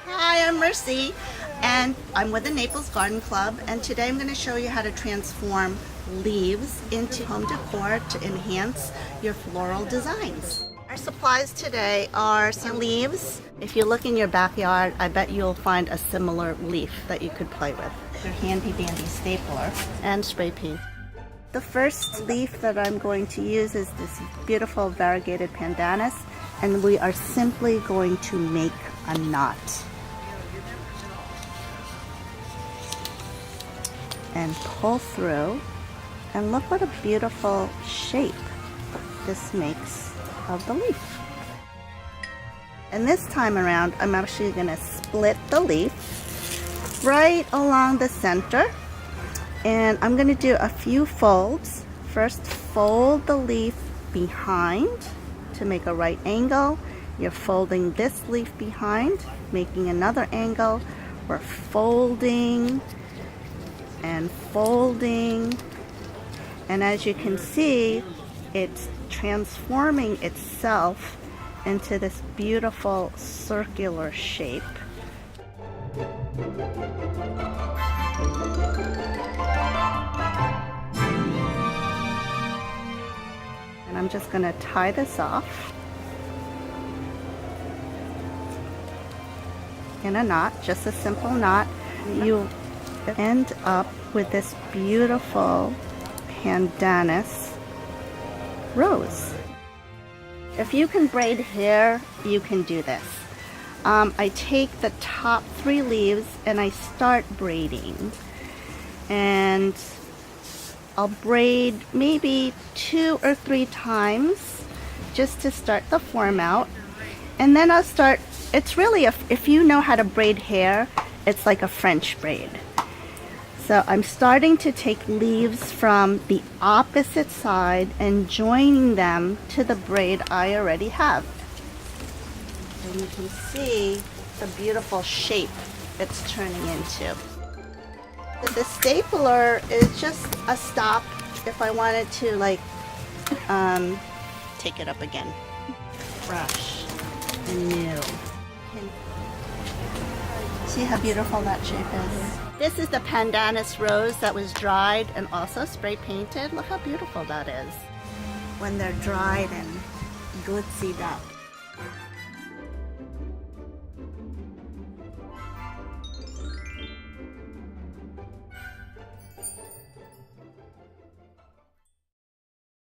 Hi, I'm Mercy, and I'm with the Naples Garden Club, and today I'm going to show you how to transform leaves into home decor to enhance your floral designs. Our supplies today are some leaves. If you look in your backyard, I bet you'll find a similar leaf that you could play with. Your handy dandy stapler and spray paint. The first leaf that I'm going to use is this beautiful variegated pandanus, and we are simply going to make a knot. And pull through, and look what a beautiful shape this makes of the leaf. And this time around, I'm actually going to split the leaf right along the center, and I'm going to do a few folds. First, fold the leaf behind to make a right angle. You're folding this leaf behind, making another angle. We're folding and folding, and as you can see, it's transforming itself into this beautiful circular shape. And I'm just going to tie this off in a knot, just a simple knot. You end up with this beautiful pandanus rose. If you can braid hair, you can do this. I take the top 3 leaves and I start braiding, and I'll braid maybe 2 or 3 times just to start the form out, and then I'll start. It's really, if you know how to braid hair, it's like a French braid. So I'm starting to take leaves from the opposite side and joining them to the braid I already have. And you can see the beautiful shape it's turning into. The stapler is just a stop if I wanted to take it up again. Fresh and new. See how beautiful that shape is? This is the pandanus rose that was dried and also spray painted. Look how beautiful that is when they're dried and glitzied up.